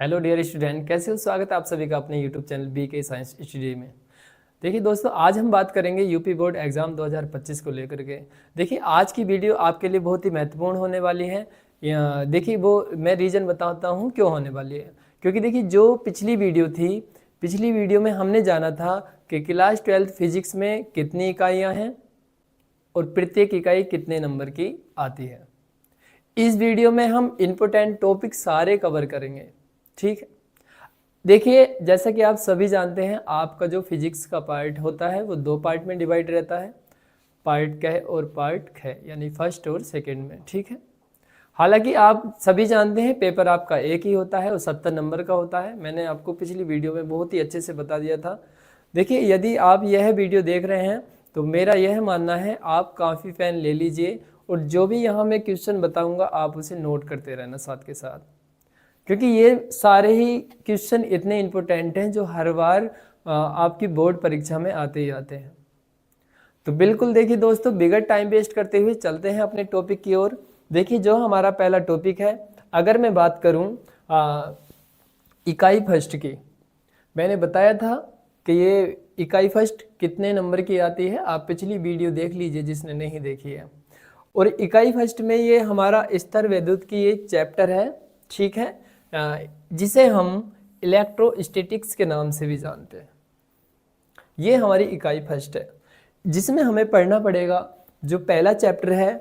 Hello dear student, कैसे हो? स्वागत है आप सभी का अपने YouTube channel BK science study में। देखिए दोस्तों, आज हम बात करेंगे यूपी बोर्ड एग्ज़ाम 2025 को लेकर के। देखिए आज की वीडियो आपके लिए बहुत ही महत्वपूर्ण होने वाली है। देखिए वो मैं रीज़न बताता हूँ क्यों होने वाली है। क्योंकि देखिए जो पिछली वीडियो थी, पिछली वीडियो में हमने जाना था कि क्लास 12 फिजिक्स में कितनी इकाइयाँ हैं और प्रत्येक इकाई कितने नंबर की आती है। इस वीडियो में हम इम्पोर्टेंट टॉपिक सारे कवर करेंगे, ठीक है। देखिए जैसा कि आप सभी जानते हैं, आपका जो फिजिक्स का पार्ट होता है वो दो पार्ट में डिवाइड रहता है, पार्ट क और पार्ट ख, यानी फर्स्ट और सेकंड में, ठीक है। हालांकि आप सभी जानते हैं पेपर आपका एक ही होता है और 70 नंबर का होता है। मैंने आपको पिछली वीडियो में बहुत ही अच्छे से बता दिया था। देखिए यदि आप यह वीडियो देख रहे हैं तो मेरा यह मानना है आप काफ़ी पेन ले लीजिए और जो भी यहाँ मैं क्वेश्चन बताऊँगा आप उसे नोट करते रहना साथ के साथ, क्योंकि ये सारे ही क्वेश्चन इतने इम्पोर्टेंट हैं जो हर बार आपकी बोर्ड परीक्षा में आते ही आते हैं। तो बिल्कुल देखिए दोस्तों, बिगड़ टाइम वेस्ट करते हुए चलते हैं अपने टॉपिक की ओर। देखिए जो हमारा पहला टॉपिक है, अगर मैं बात करूं इकाई फर्स्ट की, मैंने बताया था कि ये इकाई फर्स्ट कितने नंबर की आती है। आप पिछली वीडियो देख लीजिए जिसने नहीं देखी है। और इकाई फर्स्ट में ये हमारा स्तर वैद्युत की एक चैप्टर है, ठीक है, जिसे हम इलेक्ट्रोस्टैटिक्स के नाम से भी जानते हैं। ये हमारी इकाई फर्स्ट है जिसमें हमें पढ़ना पड़ेगा जो पहला चैप्टर है,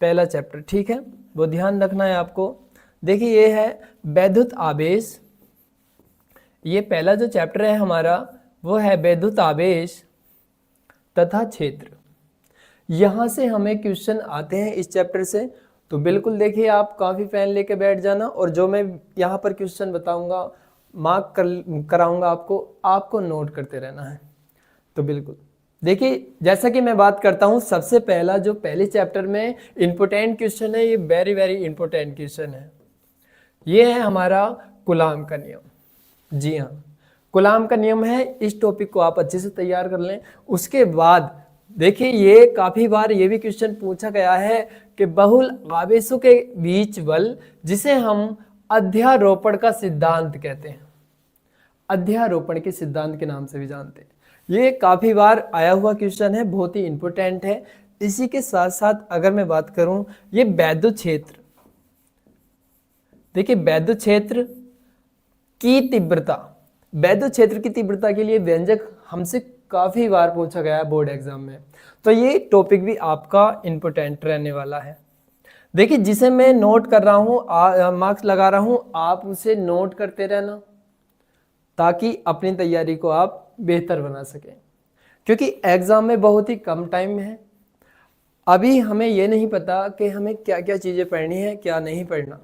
पहला चैप्टर, ठीक है, वो ध्यान रखना है आपको। देखिए ये है वैद्युत आवेश। ये पहला जो चैप्टर है हमारा वो है वैद्युत आवेश तथा क्षेत्र। यहाँ से हमें क्वेश्चन आते हैं इस चैप्टर से। तो बिल्कुल देखिए आप काफ़ी पेन लेके बैठ जाना और जो मैं यहाँ पर क्वेश्चन बताऊँगा, मार्क कराऊँगा आपको नोट करते रहना है। तो बिल्कुल देखिए जैसा कि मैं बात करता हूँ, सबसे पहला जो पहले चैप्टर में इम्पोर्टेंट क्वेश्चन है, ये वेरी वेरी इंपॉर्टेंट क्वेश्चन है। ये है हमारा कूलाम का नियम। जी हाँ, कूलाम का नियम है। इस टॉपिक को आप अच्छे से तैयार कर लें। उसके बाद देखिए ये काफ़ी बार ये भी क्वेश्चन पूछा गया है कि बहुल आवेशों के बीच बल, जिसे हम अध्यारोपण का सिद्धांत कहते हैं, अध्यारोपण के सिद्धांत के नाम से भी जानते हैं। ये काफ़ी बार आया हुआ क्वेश्चन है, बहुत ही इंपॉर्टेंट है। इसी के साथ साथ अगर मैं बात करूं, ये वैद्युत क्षेत्र, देखिए वैद्युत क्षेत्र की तीव्रता, वैद्युत क्षेत्र की तीव्रता के लिए व्यंजक हमसे काफ़ी बार पूछा गया है बोर्ड एग्जाम में। तो ये टॉपिक भी आपका इम्पोर्टेंट रहने वाला है। देखिए जिसे मैं नोट कर रहा हूँ, मार्क्स लगा रहा हूँ, आप उसे नोट करते रहना ताकि अपनी तैयारी को आप बेहतर बना सकें, क्योंकि एग्ज़ाम में बहुत ही कम टाइम है। अभी हमें ये नहीं पता कि हमें क्या क्या चीज़ें पढ़नी है, क्या नहीं पढ़ना।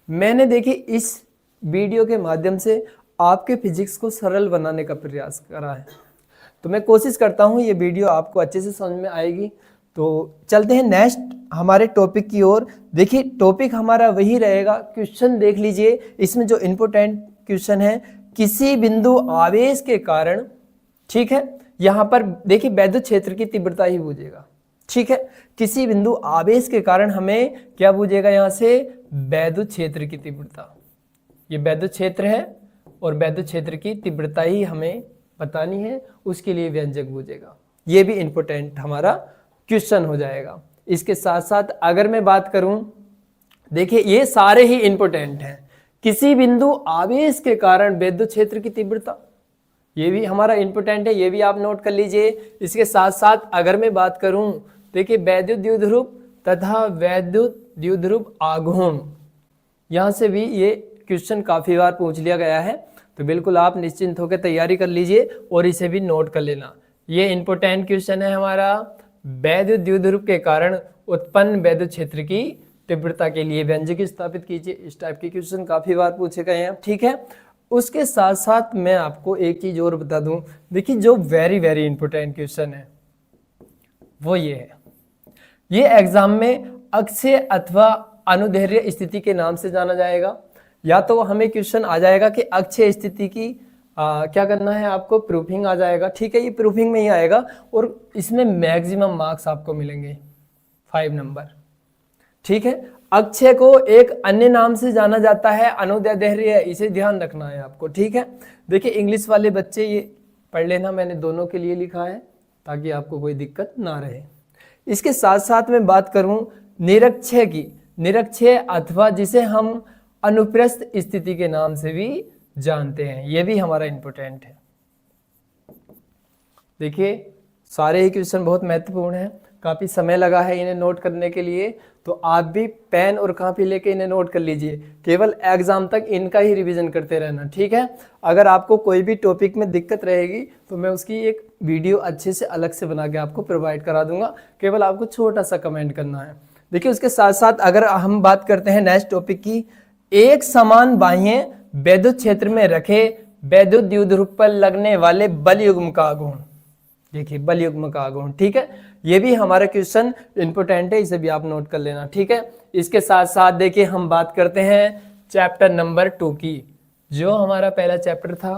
मैंने देखिए इस वीडियो के माध्यम से आपके फिजिक्स को सरल बनाने का प्रयास करा है। तो मैं कोशिश करता हूँ ये वीडियो आपको अच्छे से समझ में आएगी। तो चलते हैं नेक्स्ट हमारे टॉपिक की ओर। देखिए टॉपिक हमारा वही रहेगा। क्वेश्चन देख लीजिए, इसमें जो इम्पोर्टेंट क्वेश्चन है, किसी बिंदु आवेश के कारण, ठीक है, यहाँ पर देखिए वैद्युत क्षेत्र की तीव्रता ही पूछेगा, ठीक है। किसी बिंदु आवेश के कारण हमें क्या पूछेगा यहाँ से? वैद्युत क्षेत्र की तीव्रता। ये वैद्युत क्षेत्र है और वैद्युत क्षेत्र की तीव्रता ही हमें बतानी है, उसके लिए व्यंजक पूछेगा। ये भी इंपॉर्टेंट हमारा क्वेश्चन हो जाएगा। इसके साथ साथ अगर मैं बात करूं, देखिए ये सारे ही इंपॉर्टेंट हैं। किसी बिंदु आवेश के कारण वैद्युत क्षेत्र की तीव्रता, ये भी हमारा इंपॉर्टेंट है, ये भी आप नोट कर लीजिए। इसके साथ साथ अगर मैं बात करूं, देखिए वैद्युत द्विध्रुव तथा वैद्युत द्विध्रुव आघूर्ण, यहाँ से भी ये क्वेश्चन काफ़ी बार पूछ लिया गया है। तो बिल्कुल आप निश्चिंत होकर तैयारी कर लीजिए और इसे भी नोट कर लेना। ये इंपॉर्टेंट क्वेश्चन है हमारा। वैद्युत द्विध्रुव के कारण उत्पन्न वैद्युत क्षेत्र की तीव्रता के लिए व्यंजक स्थापित कीजिए। इस टाइप के क्वेश्चन काफ़ी बार पूछे गए हैं, ठीक है। उसके साथ साथ मैं आपको एक चीज़ और बता दूं। देखिए जो वेरी वेरी इंपॉर्टेंट क्वेश्चन है वो ये है। ये एग्जाम में अक्षय अथवा अनुदैर्ध्य स्थिति के नाम से जाना जाएगा। या तो हमें क्वेश्चन आ जाएगा कि अक्षय स्थिति की क्या करना है आपको, प्रूफिंग आ जाएगा, ठीक है। ये प्रूफिंग में ही आएगा और इसमें मैक्सिमम मार्क्स आपको मिलेंगे 5 नंबर, ठीक है। अक्षय को एक अन्य नाम से जाना जाता है, अनुदय धैर्य, इसे ध्यान रखना है आपको, ठीक है। देखिए इंग्लिश वाले बच्चे ये पढ़ लेना, मैंने दोनों के लिए लिखा है ताकि आपको कोई दिक्कत ना रहे। इसके साथ साथ मैं बात करूं निरक्षय की, निरक्षय अथवा जिसे हम अनुप्रस्थ स्थिति के नाम से भी जानते हैं, ये भी हमारा इंपॉर्टेंट है। देखिए सारे ही क्वेश्चन बहुत महत्वपूर्ण है, काफ़ी समय लगा है इन्हें नोट करने के लिए, तो आप भी पेन और कॉपी लेके इन्हें नोट कर लीजिए। केवल एग्जाम तक इनका ही रिवीजन करते रहना, ठीक है। अगर आपको कोई भी टॉपिक में दिक्कत रहेगी तो मैं उसकी एक वीडियो अच्छे से अलग से बना के आपको प्रोवाइड करा दूंगा, केवल आपको छोटा सा कमेंट करना है। देखिए उसके साथ साथ अगर हम बात करते हैं नेक्स्ट टॉपिक की, एक समान बाह्य वैद्युत क्षेत्र में रखे वैद्युत द्विध्रुव पर लगने वाले बल युग्म का गुण। देखिए बल युग्म का गुण, ठीक है, ये भी हमारा क्वेश्चन इंपोर्टेंट है, इसे भी आप नोट कर लेना, ठीक है। इसके साथ साथ देखिए हम बात करते हैं चैप्टर नंबर 2 की, जो हमारा पहला चैप्टर था।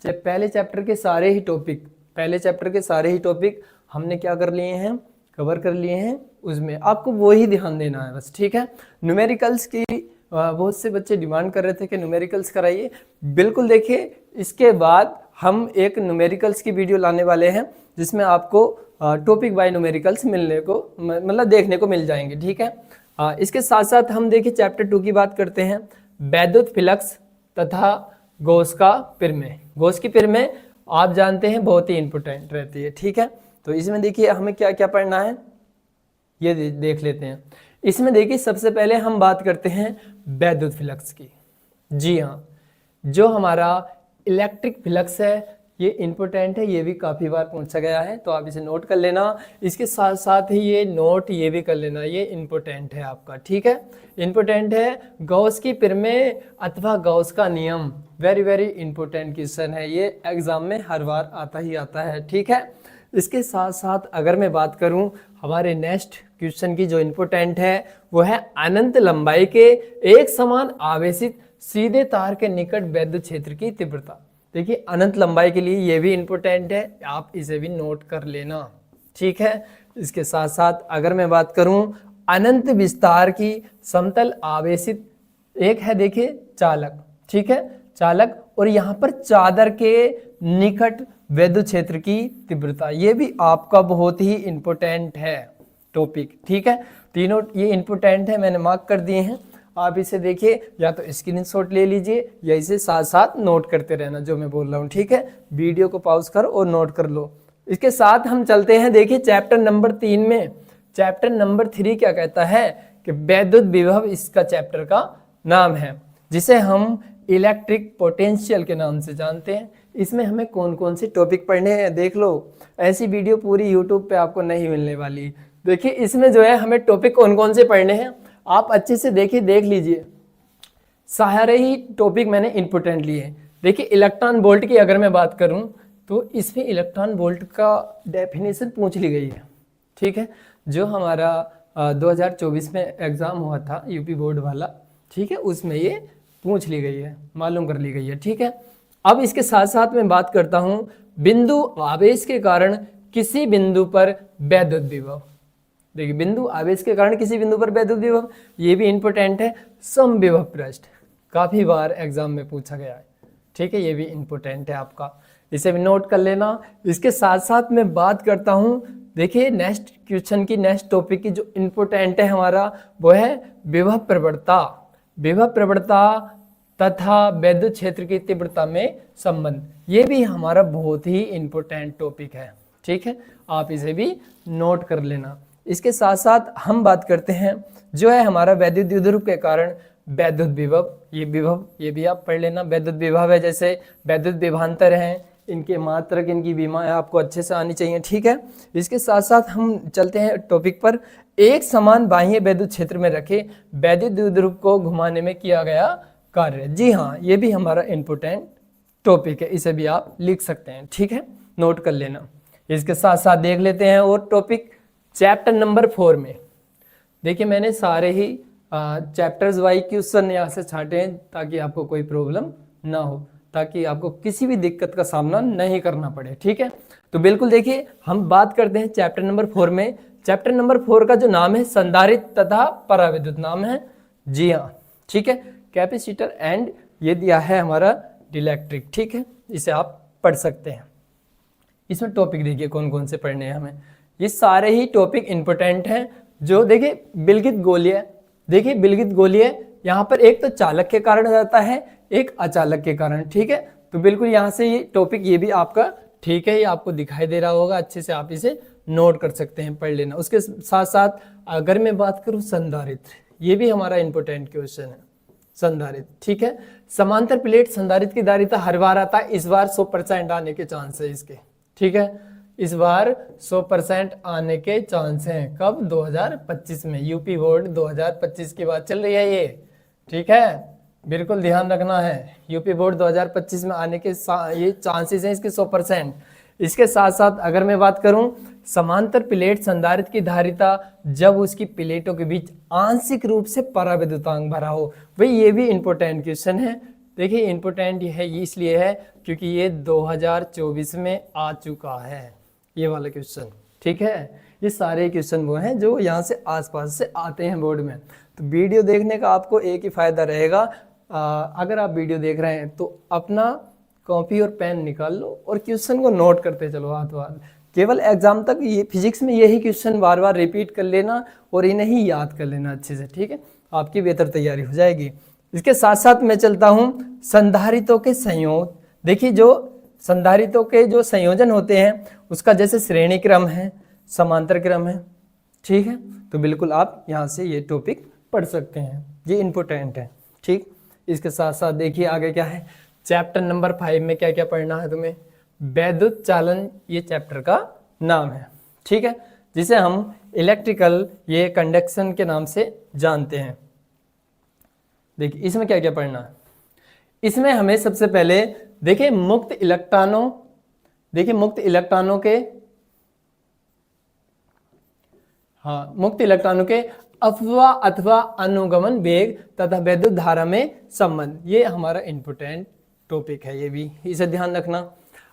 पहले चैप्टर के सारे ही टॉपिक हमने क्या कर लिए हैं, कवर कर लिए हैं, उसमें आपको वो ही ध्यान देना है बस, ठीक है। न्यूमेरिकल्स की बहुत से बच्चे डिमांड कर रहे थे कि न्यूमेरिकल्स कराइए, बिल्कुल। देखिए इसके बाद हम एक न्यूमेरिकल्स की वीडियो लाने वाले हैं जिसमें आपको टॉपिक बाय न्यूमेरिकल्स मिलने को मतलब देखने को मिल जाएंगे, ठीक है। इसके साथ साथ हम देखिए चैप्टर 2 की बात करते हैं, वैद्युत फ्लक्स तथा गॉस का प्रमेय। गॉस की प्रमेय आप जानते हैं बहुत ही इंपॉर्टेंट रहती है, ठीक है। तो इसमें देखिए हमें क्या क्या पढ़ना है ये देख लेते हैं। इसमें देखिए सबसे पहले हम बात करते हैं वैद्युत फ्लक्स की। जी हाँ, जो हमारा इलेक्ट्रिक फ्लक्स है ये इंपॉर्टेंट है, ये भी काफ़ी बार पूछा गया है, तो आप इसे नोट कर लेना। इसके साथ साथ ही ये नोट ये भी कर लेना, ये इंपॉर्टेंट है आपका, ठीक है, इंपॉर्टेंट है। गॉस की प्रमेय अथवा गॉस का नियम, वेरी वेरी इंपॉर्टेंट क्वेश्चन है, ये एग्जाम में हर बार आता ही आता है, ठीक है। इसके साथ साथ अगर मैं बात करूं हमारे नेक्स्ट क्वेश्चन की जो इंपॉर्टेंट है वो है अनंत लंबाई के एक समान आवेशित सीधे तार के निकट वैद्युत क्षेत्र की तीव्रता। देखिए अनंत लंबाई के लिए ये भी इंपॉर्टेंट है, आप इसे भी नोट कर लेना, ठीक है। इसके साथ साथ अगर मैं बात करूं अनंत विस्तार की समतल आवेशित, एक है देखिए चालक, ठीक है, चालक, और यहाँ पर चादर के निकट वैद्युत क्षेत्र की तीव्रता, ये भी आपका बहुत ही इंपॉर्टेंट है टॉपिक, ठीक है। तीनों ये इंपॉर्टेंट है, मैंने मार्क कर दिए हैं, आप इसे देखिए, या तो स्क्रीनशॉट ले लीजिए या इसे साथ साथ नोट करते रहना जो मैं बोल रहा हूँ, ठीक है। वीडियो को पॉज करो और नोट कर लो। इसके साथ हम चलते हैं देखिए चैप्टर नंबर 3 में। चैप्टर नंबर 3 क्या कहता है कि वैद्युत विभव इसका चैप्टर का नाम है, जिसे हम इलेक्ट्रिक पोटेंशियल के नाम से जानते हैं। इसमें हमें कौन कौन से टॉपिक पढ़ने हैं देख लो, ऐसी वीडियो पूरी यूट्यूब पे आपको नहीं मिलने वाली। देखिए इसमें जो है हमें टॉपिक कौन कौन से पढ़ने हैं आप अच्छे से देखिए, देख लीजिए, सारे ही टॉपिक मैंने इंपॉर्टेंट लिए। देखिए इलेक्ट्रॉन वोल्ट की अगर मैं बात करूं तो इसमें इलेक्ट्रॉन वोल्ट का डेफिनेशन पूछ ली गई है, ठीक है, जो हमारा 2024 में एग्जाम हुआ था यूपी बोर्ड वाला, ठीक है, उसमें ये पूछ ली गई है, मालूम कर ली गई है, ठीक है। अब इसके साथ साथ मैं बात करता हूं बिंदु आवेश के कारण किसी बिंदु पर वैद्युत विभव। देखिए बिंदु आवेश के कारण किसी बिंदु पर वैद्युत विभव, ये भी इंपॉर्टेंट है। समविभव पृष्ठ काफी बार एग्जाम में पूछा गया है, ठीक है, ये भी इंपॉर्टेंट है आपका, इसे भी नोट कर लेना। इसके साथ साथ मैं बात करता हूं, देखिए नेक्स्ट क्वेश्चन की, नेक्स्ट टॉपिक की जो इंपॉर्टेंट है हमारा वो है विभव प्रवणता। विभव प्रवणता तथा वैद्युत क्षेत्र की तीव्रता में संबंध, ये भी हमारा बहुत ही इंपॉर्टेंट टॉपिक है, ठीक है, आप इसे भी नोट कर लेना। इसके साथ साथ हम बात करते हैं जो है हमारा वैद्युत द्विध्रुव के कारण वैद्युत विभव, ये भी आप पढ़ लेना। वैद्युत विभव है जैसे वैद्युत विभवांतर हैं, इनके मात्रक, इनकी विमा आपको अच्छे से आनी चाहिए, ठीक है। इसके साथ साथ हम चलते हैं टॉपिक पर, एक समान बाह्य वैद्युत क्षेत्र में रखे वैद्युत द्विध्रुव को घुमाने में किया गया कार्य। जी हाँ, ये भी हमारा इंपॉर्टेंट टॉपिक है, इसे भी आप लिख सकते हैं, ठीक है, नोट कर लेना। इसके साथ साथ देख लेते हैं और टॉपिक चैप्टर नंबर 4 में। देखिए मैंने सारे ही चैप्टर्स वाइज क्वेश्चन यहाँ से छांटे हैं ताकि आपको कोई प्रॉब्लम ना हो, ताकि आपको किसी भी दिक्कत का सामना नहीं करना पड़े, ठीक है। तो बिल्कुल देखिए हम बात करते हैं चैप्टर नंबर 4 में। चैप्टर नंबर 4 का जो नाम है संधारित्र तथा पराविद्युत नाम है, जी हाँ, ठीक है, कैपेसिटर एंड ये दिया है हमारा डिलेक्ट्रिक, ठीक है, इसे आप पढ़ सकते हैं। इसमें टॉपिक देखिए कौन कौन से पढ़ने हैं हमें, ये सारे ही टॉपिक इंपॉर्टेंट हैं। जो देखिए बिलगित गोलीय, देखिए बिलगित गोलीय यहाँ पर एक तो चालक के कारण रहता है, एक अचालक के कारण, ठीक है। तो बिल्कुल यहाँ से ये टॉपिक ये भी आपका ठीक है, ये आपको दिखाई दे रहा होगा, अच्छे से आप इसे नोट कर सकते हैं, पढ़ लेना। उसके साथ साथ अगर मैं बात करूँ संधारित्र, ये भी हमारा इंपॉर्टेंट क्वेश्चन है, संधारित्र, ठीक है। समांतर प्लेट संधारित्र की धारिता हर बार आता है, इस बार 100% आने के चांस है इसके, ठीक है, इस बार 100% आने के चांस हैं। कब? 2025 में, यूपी बोर्ड 2025 की बात चल रही है ये, ठीक है, बिल्कुल ध्यान रखना है, यूपी बोर्ड 2025 में आने के ये चांसेस हैं इसके 100%। इसके साथ साथ अगर मैं बात करूं समांतर प्लेट संधारित्र की धारिता जब उसकी प्लेटों के बीच आंशिक रूप से पराविद्युतांक भरा हो, भाई ये भी इंपॉर्टेंट क्वेश्चन है। देखिए इंपॉर्टेंट ये है, इसलिए है क्योंकि ये 2024 में आ चुका है ये वाला क्वेश्चन, ठीक है। ये सारे क्वेश्चन वो हैं जो यहाँ से आसपास से आते हैं बोर्ड में। तो वीडियो देखने का आपको एक ही फायदा रहेगा, अगर आप वीडियो देख रहे हैं तो अपना कॉपी और पेन निकाल लो और क्वेश्चन को नोट करते चलो हाथ हाथ। केवल एग्जाम तक ये फिजिक्स में यही क्वेश्चन बार बार रिपीट कर लेना और इन्हें ही याद कर लेना अच्छे से, ठीक है, आपकी बेहतर तैयारी हो जाएगी। इसके साथ साथ मैं चलता हूँ संधारित्रों के संयोग। देखिए जो संधारित्रों के जो संयोजन होते हैं उसका जैसे श्रेणी क्रम है, समांतर क्रम है, ठीक है, तो बिल्कुल आप यहाँ से ये टॉपिक पढ़ सकते हैं, ये इंपॉर्टेंट है, ठीक। इसके साथ साथ देखिए आगे क्या है, चैप्टर नंबर 5 में क्या क्या पढ़ना है तुम्हें, वैद्युत चालन, ये चैप्टर का नाम है, ठीक है, जिसे हम इलेक्ट्रिकल ये कंडक्शन के नाम से जानते हैं। देखिए इसमें क्या क्या पढ़ना है, इसमें हमें सबसे पहले देखिए मुक्त इलेक्ट्रॉनों, देखिए मुक्त इलेक्ट्रॉनों के, हाँ, मुक्त इलेक्ट्रॉनों के अफवा अथवा अनुगमन वेग तथा वैद्युत धारा में संबंध, ये हमारा इंपॉर्टेंट टॉपिक है, ये भी इसे ध्यान रखना।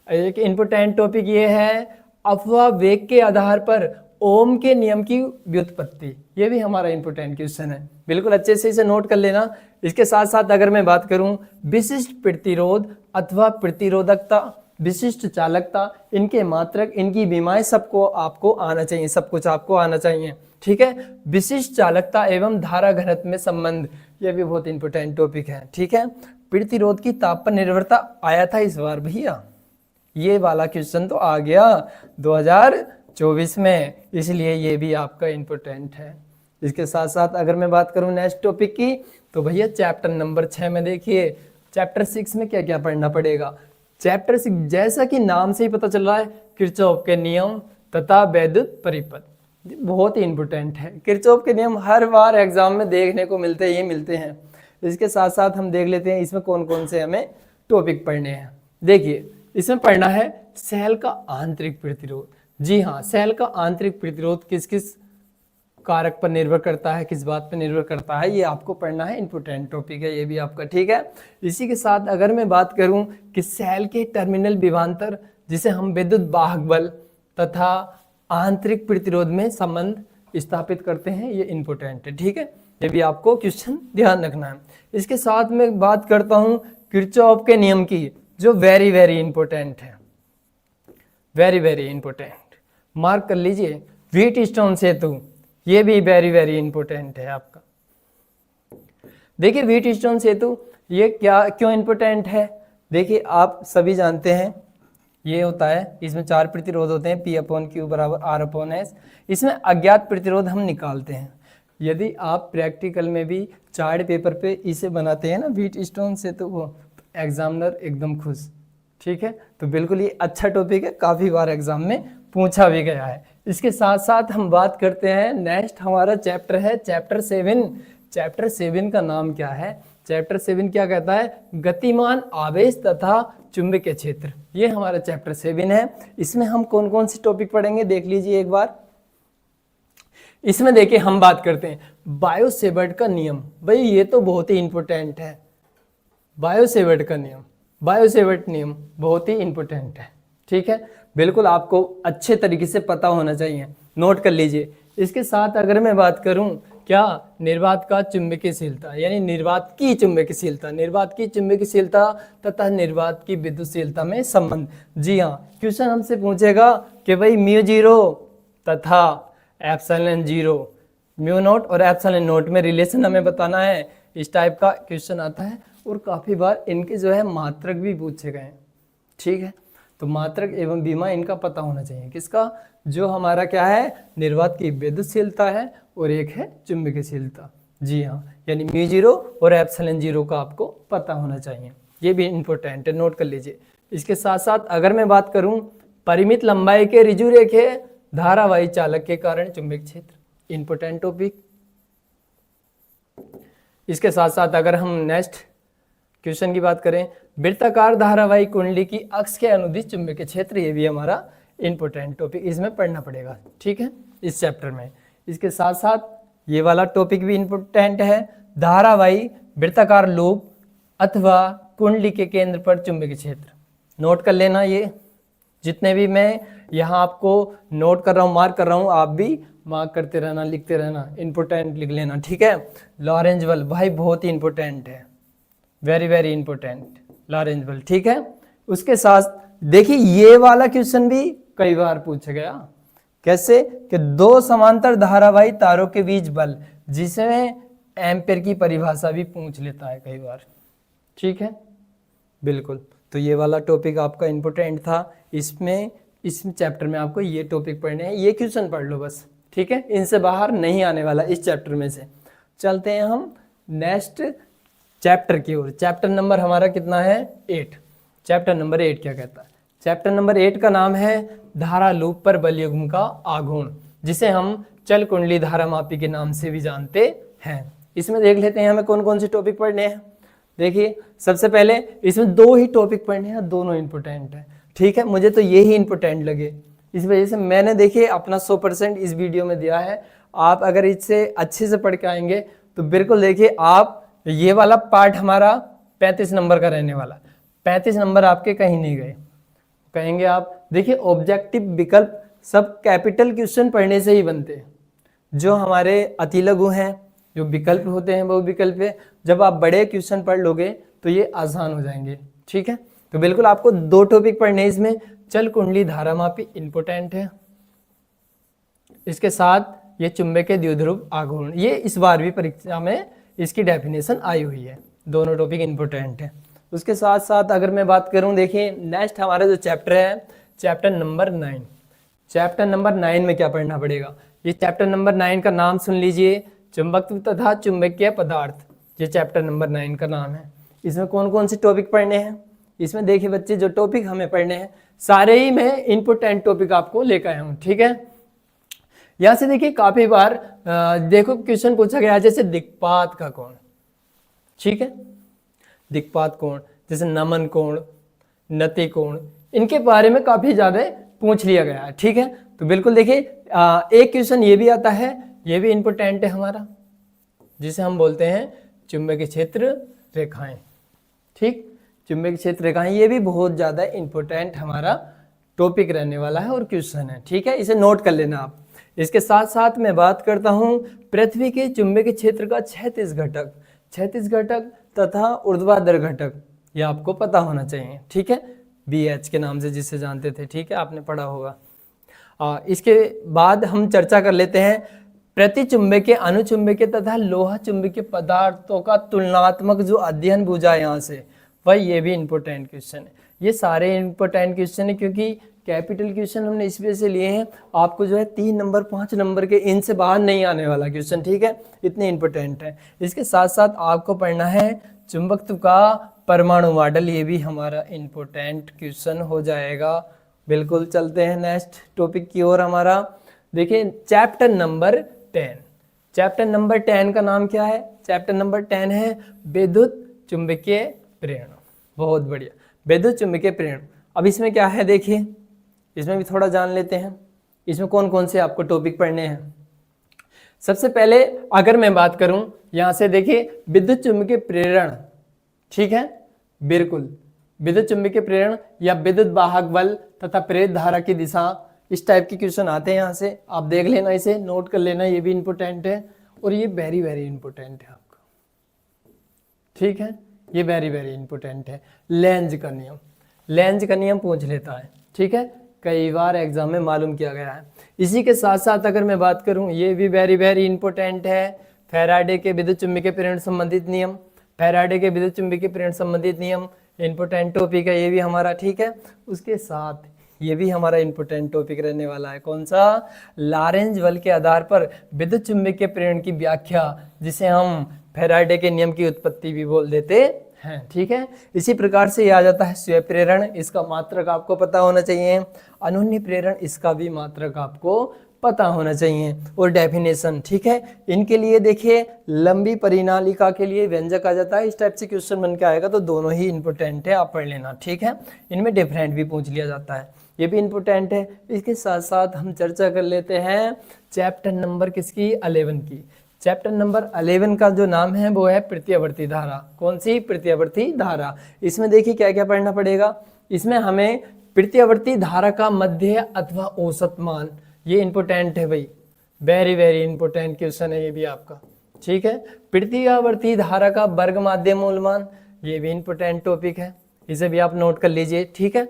एक इंपॉर्टेंट टॉपिक ये है अफवा वेग के आधार पर ओम के नियम की व्युत्पत्ति, ये भी हमारा इंपॉर्टेंट क्वेश्चन है, बिल्कुल अच्छे से इसे नोट कर लेना। इसके साथ साथ अगर मैं बात करूं विशिष्ट प्रतिरोध अथवा प्रतिरोधकता, विशिष्ट चालकता, इनके मात्रक, इनकी विमाएं सबको आपको आना चाहिए, सब कुछ आपको आना चाहिए, ठीक है। विशिष्ट चालकता एवं धारा घनत्व में संबंध, ये भी बहुत इंपॉर्टेंट टॉपिक है, ठीक है। प्रतिरोध की ताप पर निर्भरता आया था इस बार भैया, ये वाला क्वेश्चन तो आ गया 2024 में, इसलिए ये भी आपका इंपॉर्टेंट है। इसके साथ साथ अगर मैं बात करूं नेक्स्ट टॉपिक की तो भैया चैप्टर नंबर 6 में देखिए, चैप्टर 6 में क्या क्या पढ़ना पड़ेगा। चैप्टर 6 जैसा कि नाम से ही पता चल रहा है, किरचॉफ के नियम तथा वैद्युत परिपथ, बहुत ही इंपॉर्टेंट है। किरचॉफ के नियम हर बार एग्जाम में देखने को मिलते हैं। इसके साथ साथ हम देख लेते हैं इसमें कौन कौन से हमें टॉपिक पढ़ने हैं। देखिए इसमें पढ़ना है सेल का आंतरिक प्रतिरोध, जी हाँ, सेल का आंतरिक प्रतिरोध किस किस कारक पर निर्भर करता है, किस बात पर निर्भर करता है, ये आपको पढ़ना है, इंपॉर्टेंट टॉपिक है ये भी आपका, ठीक है। इसी के साथ अगर मैं बात करूं कि सेल के टर्मिनल विभवांतर जिसे हम विद्युत वाहक बल तथा आंतरिक प्रतिरोध में संबंध स्थापित करते हैं, ये इंपॉर्टेंट है, ठीक है, ये भी आपको क्वेश्चन ध्यान रखना है। इसके साथ में बात करता हूं किरचॉफ के नियम की, जो वेरी वेरी इंपॉर्टेंट है, वेरी वेरी इंपॉर्टेंट, मार्क कर लीजिए। व्हीटस्टोन सेतु, ये भी वेरी वेरी इंपॉर्टेंट है आपका। देखिए व्हीटस्टोन सेतु ये क्या क्यों इंपॉर्टेंट है, देखिए आप सभी जानते हैं ये होता है, इसमें 4 प्रतिरोध होते हैं, P/Q बराबर R/S। इसमें अज्ञात प्रतिरोध हम निकालते हैं। यदि आप प्रैक्टिकल में भी चार्ट पेपर पे इसे बनाते हैं ना व्हीटस्टोन सेतु को, तो एग्जामिनर एकदम खुश, ठीक है। तो बिल्कुल ये अच्छा टॉपिक है, काफ़ी बार एग्जाम में पूछा भी गया है। इसके साथ साथ हम बात करते हैं, नेक्स्ट हमारा चैप्टर है चैप्टर 7। चैप्टर 7 का नाम क्या है, चैप्टर 7 क्या कहता है, गतिमान आवेश तथा चुंबकीय क्षेत्र, ये हमारा चैप्टर 7 है। इसमें हम कौन कौन से टॉपिक पढ़ेंगे देख लीजिए एक बार। इसमें देखिए हम बात करते हैं बायो-सेवर्ट का नियम, भाई ये तो बहुत ही इंपॉर्टेंट है, बायो-सेवर्ट का नियम, बायो-सेवर्ट नियम बहुत ही इंपॉर्टेंट है, ठीक है, बिल्कुल आपको अच्छे तरीके से पता होना चाहिए, नोट कर लीजिए। इसके साथ अगर मैं बात करूं क्या, निर्वात का चुंबकीयशीलता, यानी निर्वात की चुंबकीयशीलता, निर्वात की चुंबकीयशीलता तथा निर्वात की विद्युतशीलता में संबंध। जी हाँ, क्वेश्चन हमसे पूछेगा कि भाई म्यू जीरो तथा एप्सिलॉन जीरो, म्यू नोट और एप्सिलॉन नोट में रिलेशन हमें बताना है। इस टाइप का क्वेश्चन आता है और काफ़ी बार इनके जो है मात्रक भी पूछे गए हैं। ठीक है, तो मात्रक एवं बीमा इनका पता होना चाहिए। किसका, जो हमारा क्या है, निर्वात की विद्युतशीलता है और एक है चुंबकीयशीलता। जी हाँ, यानी म्यू जीरो और एप्सिलॉन जीरो का आपको पता होना चाहिए। ये भी इंपॉर्टेंट है, नोट कर लीजिए। इसके साथ साथ अगर मैं बात करूं परिमित लंबाई के ऋजु रेखे धारावाही चालक के कारण चुंबक क्षेत्र, इंपॉर्टेंट टॉपिक। इसके साथ साथ अगर हम नेक्स्ट क्वेश्चन की बात करें, वृत्ताकार धारावाही कुंडली की अक्ष के अनुदिश चुंबकीय क्षेत्र, ये भी हमारा इंपॉर्टेंट टॉपिक, इसमें पढ़ना पड़ेगा। ठीक है, इस चैप्टर में। इसके साथ साथ ये वाला टॉपिक भी इंपॉर्टेंट है, धारावाही वृत्ताकार लोब अथवा कुंडली के केंद्र पर चुंबकीय क्षेत्र। नोट कर लेना, ये जितने भी मैं यहाँ आपको नोट कर रहा हूँ, मार्क कर रहा हूँ, आप भी मार्क करते रहना, लिखते रहना, इंपॉर्टेंट लिख लेना। ठीक है, लॉरेंज बल्ब भाई बहुत ही इंपॉर्टेंट है, वेरी वेरी इंपॉर्टेंट, लॉरेंज बल्ब। ठीक है, उसके साथ देखिए ये वाला क्वेश्चन भी कई बार पूछा गया। कैसे कि दो समांतर धारावाही तारों के बीच बल, जिसमें एम्पेयर की परिभाषा भी पूछ लेता है कई बार। ठीक है, बिल्कुल। तो ये वाला टॉपिक आपका इंपॉर्टेंट था, इसमें इस चैप्टर में आपको ये टॉपिक पढ़ने हैं, ये क्वेश्चन पढ़ लो बस। ठीक है, इनसे बाहर नहीं आने वाला इस चैप्टर में से। चलते हैं हम नेक्स्ट चैप्टर की ओर। चैप्टर नंबर हमारा कितना है, 8। चैप्टर नंबर 8 क्या कहता है? चैप्टर नंबर 8 का नाम है धारा लूप पर बलयुग्म का आघूर्ण, जिसे हम चल कुंडली धारामापी के नाम से भी जानते हैं। इसमें देख लेते हैं हमें कौन कौन से टॉपिक पढ़ने हैं। देखिए सबसे पहले इसमें 2 ही टॉपिक पढ़ने हैं, दोनों इंपॉर्टेंट है। ठीक है, मुझे तो ये ही इंपॉर्टेंट लगे, इस वजह से मैंने देखिए अपना 100% इस वीडियो में दिया है। आप अगर इससे अच्छे से पढ़ के आएंगे तो बिल्कुल देखिए आप, ये वाला पार्ट हमारा 35 नंबर का रहने वाला, 35 नंबर आपके कहीं नहीं गए। कहेंगे आप, देखिए ऑब्जेक्टिव विकल्प सब कैपिटल क्वेश्चन पढ़ने से ही बनते हैं। जो हमारे अतिलघु हैं, जो विकल्प होते हैं वो विकल्प है, जब आप बड़े क्वेश्चन पढ़ लोगे तो ये आसान हो जाएंगे। ठीक है, तो बिल्कुल आपको 2 टॉपिक पढ़ने, इसमें चल कुंडली धारामापी इंपॉर्टेंट है, इसके साथ ये चुंबकीय द्विध्रुव आघूर्ण, ये इस बार भी परीक्षा में इसकी डेफिनेशन आई हुई है। दोनों टॉपिक इंपॉर्टेंट है। उसके साथ साथ अगर मैं बात करूं, देखिए नेक्स्ट हमारा जो चैप्टर है चैप्टर नंबर 9। चैप्टर नंबर 9 में क्या पढ़ना पड़ेगा? ये चैप्टर नंबर 9 का नाम सुन लीजिए, चुंबकत्व तथा चुंबकीय पदार्थ। ये चैप्टर नंबर 9 का नाम है। इसमें कौन कौन से टॉपिक पढ़ने हैं? इसमें देखिए बच्चे, जो टॉपिक हमें पढ़ने हैं सारे ही मैं इंपॉर्टेंट टॉपिक आपको लेकर आया हूँ। ठीक है, यहाँ से देखिए काफी बार देखो क्वेश्चन पूछा गया है, जैसे दिक्पात का कोण। ठीक है, दिक्पात कोण, जैसे नमन कोण, नति कोण, इनके बारे में काफी ज्यादा पूछ लिया गया है। ठीक है, तो बिल्कुल देखिए एक क्वेश्चन ये भी आता है, ये भी इंपॉर्टेंट है हमारा, जिसे हम बोलते हैं चुंबकीय क्षेत्र रेखाएं। ठीक, चुंबकीय क्षेत्र रेखाएं, ये भी बहुत ज्यादा इंपॉर्टेंट हमारा टॉपिक रहने वाला है और क्वेश्चन है। ठीक है, इसे नोट कर लेना आप। इसके साथ साथ मैं बात करता हूं पृथ्वी के चुंबकीय क्षेत्र का क्षैतिज घटक तथा ऊर्ध्वाधर घटक, ये आपको पता होना चाहिए। ठीक है, BH के नाम से जिसे जानते थे। ठीक है, आपने पढ़ा होगा। इसके बाद हम चर्चा कर लेते हैं प्रतिचुंबकीय, अनुचुंबकीय तथा लोहा चुंबकीय पदार्थों का तुलनात्मक जो अध्ययन बुझा यहाँ से, वही ये भी इंपॉर्टेंट क्वेश्चन है। ये सारे इंपॉर्टेंट क्वेश्चन है क्योंकि कैपिटल क्वेश्चन हमने इस वजह से लिए हैं, आपको जो है 3 नंबर 5 नंबर के इनसे बाहर नहीं आने वाला क्वेश्चन। ठीक है, इतने इंपॉर्टेंट है। इसके साथ साथ आपको पढ़ना है चुंबकत्व का परमाणु मॉडल, ये भी हमारा इंपॉर्टेंट क्वेश्चन हो जाएगा। बिल्कुल, चलते हैं नेक्स्ट टॉपिक की ओर हमारा। देखिए चैप्टर नंबर 10। चैप्टर नंबर 10 का नाम क्या है? चैप्टर नंबर 10 है विद्युत चुंबकीय प्रेरण। बहुत बढ़िया, विद्युत चुंबकीय प्रेरण। अब इसमें क्या है देखिए, इसमें भी थोड़ा जान लेते हैं। इसमें कौन कौन से आपको टॉपिक पढ़ने हैं। सबसे पहले अगर मैं बात करूं, यहां से देखिए विद्युत चुंबकीय प्रेरण। ठीक है, बिल्कुल, विद्युत चुंबकीय प्रेरण या विद्युत वाहक बल तथा प्रेरित धारा की दिशा, इस टाइप के क्वेश्चन आते हैं। यहाँ से आप देख लेना, इसे नोट कर लेना, ये भी इंपॉर्टेंट है। और ये वेरी वेरी इंपॉर्टेंट है आपका, ठीक है, ये वेरी वेरी इंपॉर्टेंट है। लेंज का नियम, लेंज का नियम पूछ लेता है, ठीक है, कई बार एग्जाम में मालूम किया गया है। इसी के साथ साथ अगर मैं बात करूं, ये भी वेरी वेरी इंपॉर्टेंट है, फैराडे के विद्युत चुम्बकीय प्रेरण संबंधित नियम, फैराडे के विद्युत चुम्बकीय प्रेरण संबंधित नियम इंपॉर्टेंट टॉपिक है ये भी हमारा, ठीक है। उसके साथ ये भी हमारा इंपॉर्टेंट टॉपिक रहने वाला है, कौन सा, लॉरेंज बल के आधार पर विद्युत चुम्बकीय प्रेरण की व्याख्या, जिसे हम फैराडे के नियम की उत्पत्ति भी बोल देते हैं, ठीक है। इसी प्रकार से ये आ जाता है स्वयं प्रेरण, इसका मात्रक आपको पता होना चाहिए। अनुन्य प्रेरण, इसका भी मात्रक आपको पता होना चाहिए, और डेफिनेशन, ठीक है। इनके लिए देखिए लंबी परिनालिका के लिए व्यंजक आ जाता है, इस टाइप से क्वेश्चन बन के आएगा, तो दोनों ही इंपॉर्टेंट है, आप पढ़ लेना, ठीक है। इनमें डिफरेंट भी पूछ लिया जाता है, ये भी इंपॉर्टेंट है। इसके साथ साथ हम चर्चा कर लेते हैं चैप्टर नंबर किसकी, 11 की। चैप्टर नंबर 11 का जो नाम है वो है प्रत्यावर्ती धारा। कौन सी, प्रत्यावर्ती धारा। इसमें देखिए क्या क्या पढ़ना पड़ेगा, इसमें हमें प्रत्यावर्ती धारा का मध्य अथवा औसत मान, ये इंपॉर्टेंट है भाई, वेरी वेरी इंपॉर्टेंट क्वेश्चन है ये भी आपका, ठीक है। प्रत्यावर्ती धारा का वर्ग माध्य मूल मान, ये भी इंपॉर्टेंट टॉपिक है, इसे भी आप नोट कर लीजिए, ठीक है।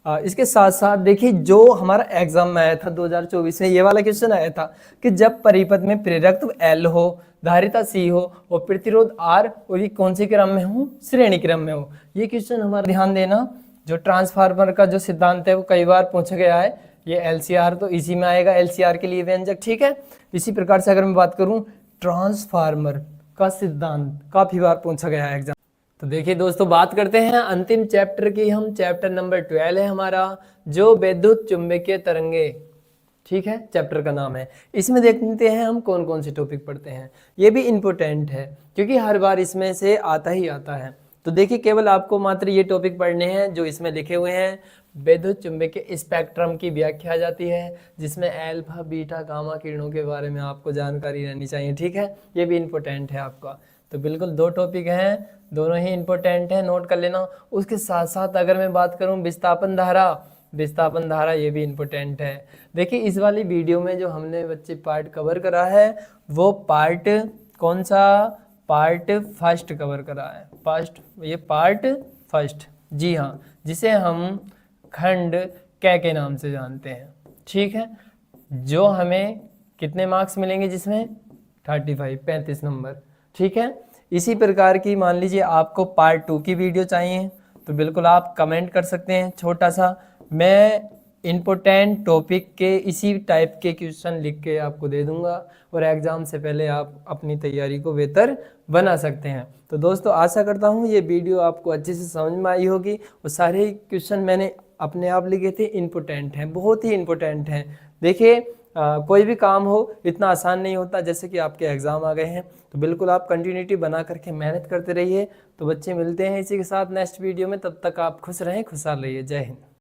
इसके साथ साथ देखिए जो हमारा एग्जाम में आया था 2024 में, ये वाला क्वेश्चन आया था कि जब परिपथ में प्रेरकत्व L हो, धारिता C हो और प्रतिरोध R, और ये कौन से क्रम में हो, श्रेणी क्रम में हो। ये क्वेश्चन हमारा ध्यान देना, जो ट्रांसफार्मर का जो सिद्धांत है वो कई बार पूछा गया है, ये LCR तो इसी में आएगा, LCR के लिए व्यंजक, ठीक है। इसी प्रकार से अगर मैं बात करूं ट्रांसफार्मर का सिद्धांत, काफी बार पूछा गया है एग्जाम। तो देखिए दोस्तों, बात करते हैं अंतिम चैप्टर की, हम चैप्टर नंबर 12 है हमारा, जो विद्युत चुंबकीय तरंगे, ठीक है, चैप्टर का नाम है। इसमें देखते हैं हम कौन कौन से टॉपिक पढ़ते हैं, ये भी इंपॉर्टेंट है क्योंकि हर बार इसमें से आता ही आता है। तो देखिए केवल आपको मात्र ये टॉपिक पढ़ने हैं जो इसमें लिखे हुए हैं। विद्युत चुंबकीय स्पेक्ट्रम की व्याख्या जाती है, जिसमें अल्फा बीटा गामा किरणों के बारे में आपको जानकारी रहनी चाहिए, ठीक है, ये भी इंपॉर्टेंट है आपका। तो बिल्कुल 2 टॉपिक हैं, दोनों ही इंपॉर्टेंट है, नोट कर लेना। उसके साथ साथ अगर मैं बात करूं विस्थापन धारा, विस्थापन धारा ये भी इंपॉर्टेंट है। देखिए इस वाली वीडियो में जो हमने बच्चे पार्ट कवर करा है वो पार्ट कौन सा, पार्ट फर्स्ट कवर करा है, फर्स्ट, ये पार्ट फर्स्ट, जी हाँ, जिसे हम खंड क के नाम से जानते हैं, ठीक है। जो हमें कितने मार्क्स मिलेंगे, जिसमें 35 नंबर, ठीक है। इसी प्रकार की मान लीजिए आपको पार्ट 2 की वीडियो चाहिए तो बिल्कुल आप कमेंट कर सकते हैं छोटा सा, मैं इम्पोर्टेंट टॉपिक के इसी टाइप के क्वेश्चन लिख के आपको दे दूंगा और एग्ज़ाम से पहले आप अपनी तैयारी को बेहतर बना सकते हैं। तो दोस्तों आशा करता हूँ ये वीडियो आपको अच्छे से समझ में आई होगी और सारे क्वेश्चन मैंने अपने आप लिखे थे, इम्पोर्टेंट हैं, बहुत ही इम्पोर्टेंट हैं। देखिए कोई भी काम हो इतना आसान नहीं होता, जैसे कि आपके एग्ज़ाम आ गए हैं, तो बिल्कुल आप कंटिन्यूटी बना करके मेहनत करते रहिए। तो बच्चे मिलते हैं इसी के साथ नेक्स्ट वीडियो में, तब तक आप खुश रहें, खुशहाल रहिए। जय हिंद।